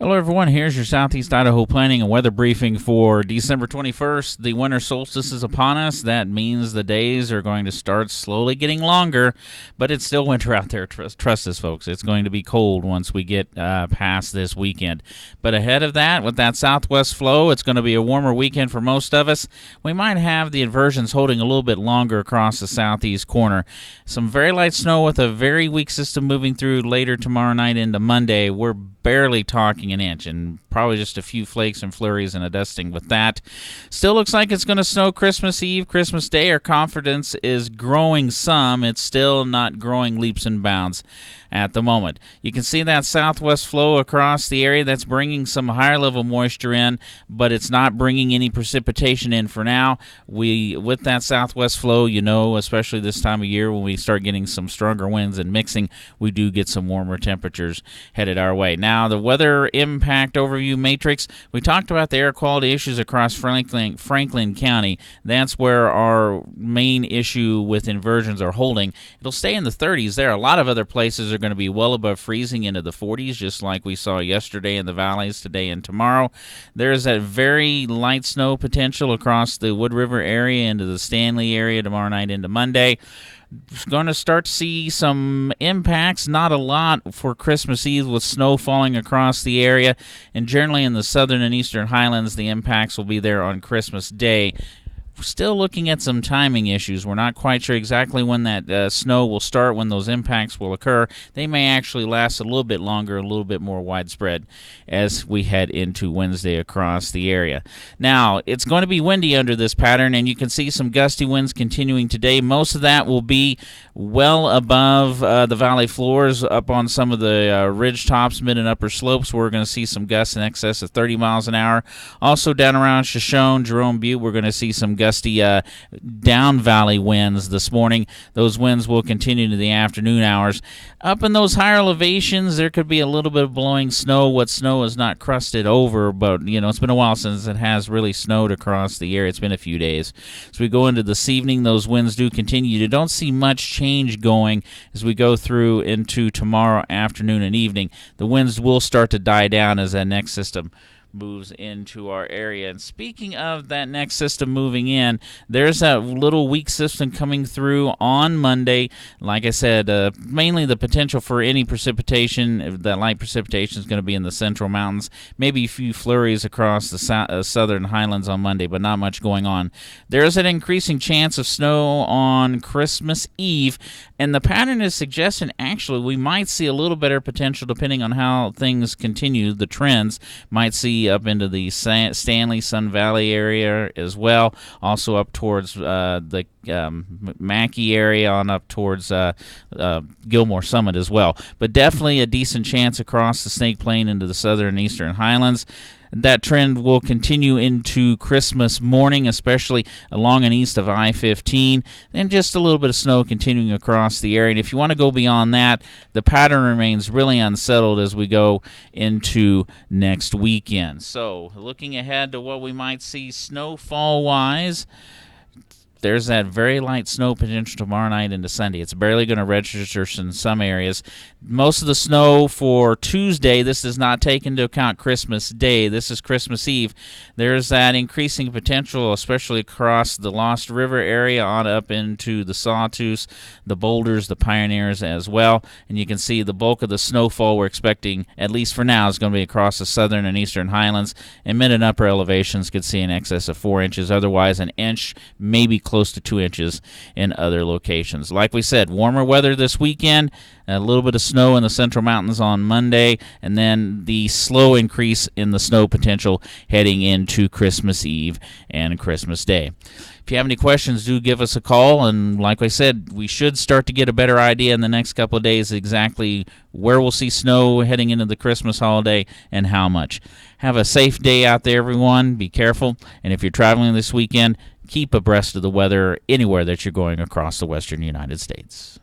Hello, everyone. Here's your Southeast Idaho planning and weather briefing for December 21st. The winter solstice is upon us. That means the days are going to start slowly getting longer, but it's still winter out there. Trust us, folks. It's going to be cold once we get past this weekend. But ahead of that, with that southwest flow, it's going to be a warmer weekend for most of us. We might have the inversions holding a little bit longer across the southeast corner. Some very light snow with a very weak system moving through later tomorrow night into Monday. We're barely talking an inch, and probably just a few flakes and flurries and a dusting with that. Still looks like it's going to snow Christmas Eve, Christmas Day. Our confidence is growing some. It's still not growing leaps and bounds at the moment. You can see that southwest flow across the area. That's bringing some higher level moisture in, but it's not bringing any precipitation in for now. With that southwest flow, especially this time of year when we start getting some stronger winds and mixing, we do get some warmer temperatures headed our way. Now, the weather impact overview matrix, we talked about the air quality issues across Franklin County. That's where our main issue with inversions are holding. It'll stay in the 30s there. A lot of other places are going to be well above freezing into the 40s, just like we saw yesterday in the valleys, today and tomorrow. There's that very light snow potential across the Wood River area into the Stanley area tomorrow night into Monday. Going to start to see some impacts, not a lot for Christmas Eve with snow falling across the area, and generally in the southern and eastern highlands the impacts will be there on Christmas Day. We're still looking at some timing issues. We're not quite sure exactly when that snow will start, when those impacts will occur. They may actually last a little bit longer, a little bit more widespread as we head into Wednesday across the area. Now, it's going to be windy under this pattern, and you can see some gusty winds continuing today. Most of that will be well above the valley floors, up on some of the ridge tops, mid and upper slopes. We're going to see some gusts in excess of 30 miles an hour. Also down around Shoshone, Jerome Butte, we're going to see some gusty down valley winds this morning. Those winds will continue into the afternoon hours. Up in those higher elevations, there could be a little bit of blowing snow. What snow is not crusted over, but it's been a while since it has really snowed across the area. It's been a few days. As we go into this evening, those winds do continue. You don't see much change going as we go through into tomorrow afternoon and evening. The winds will start to die down as that next system moves into our area. And speaking of that next system moving in, there's that little weak system coming through on Monday. Like I said, mainly the potential for any precipitation. That light precipitation is going to be in the central mountains. Maybe a few flurries across the southern highlands on Monday, but not much going on. There's an increasing chance of snow on Christmas Eve, and the pattern is suggesting actually we might see a little better potential depending on how things continue. The trends might see up into the Stanley, Sun Valley area as well, also up towards the Mackey area, on up towards Gilmore Summit as well. But definitely a decent chance across the Snake Plain into the southern and eastern highlands. That trend will continue into Christmas morning, especially along and east of I-15, and just a little bit of snow continuing across the area. And if you want to go beyond that, the pattern remains really unsettled as we go into next weekend. So looking ahead to what we might see snowfall-wise, there's that very light snow potential tomorrow night into Sunday. It's barely going to register in some areas. Most of the snow for Tuesday, this does not take into account Christmas Day. This is Christmas Eve. There's that increasing potential, especially across the Lost River area on up into the Sawtooth, the Boulders, the Pioneers as well. And you can see the bulk of the snowfall we're expecting, at least for now, is going to be across the southern and eastern highlands. And mid and upper elevations could see in excess of 4 inches. Otherwise, an inch, maybe close to 2 inches in other locations. Like we said, warmer weather this weekend, a little bit of snow in the central mountains on Monday, and then the slow increase in the snow potential heading into Christmas Eve and Christmas Day. If you have any questions, do give us a call, and like I said, we should start to get a better idea in the next couple of days exactly where we'll see snow heading into the Christmas holiday and how much. Have a safe day out there, everyone. Be careful, and if you're traveling this weekend, keep abreast of the weather anywhere that you're going across the western United States.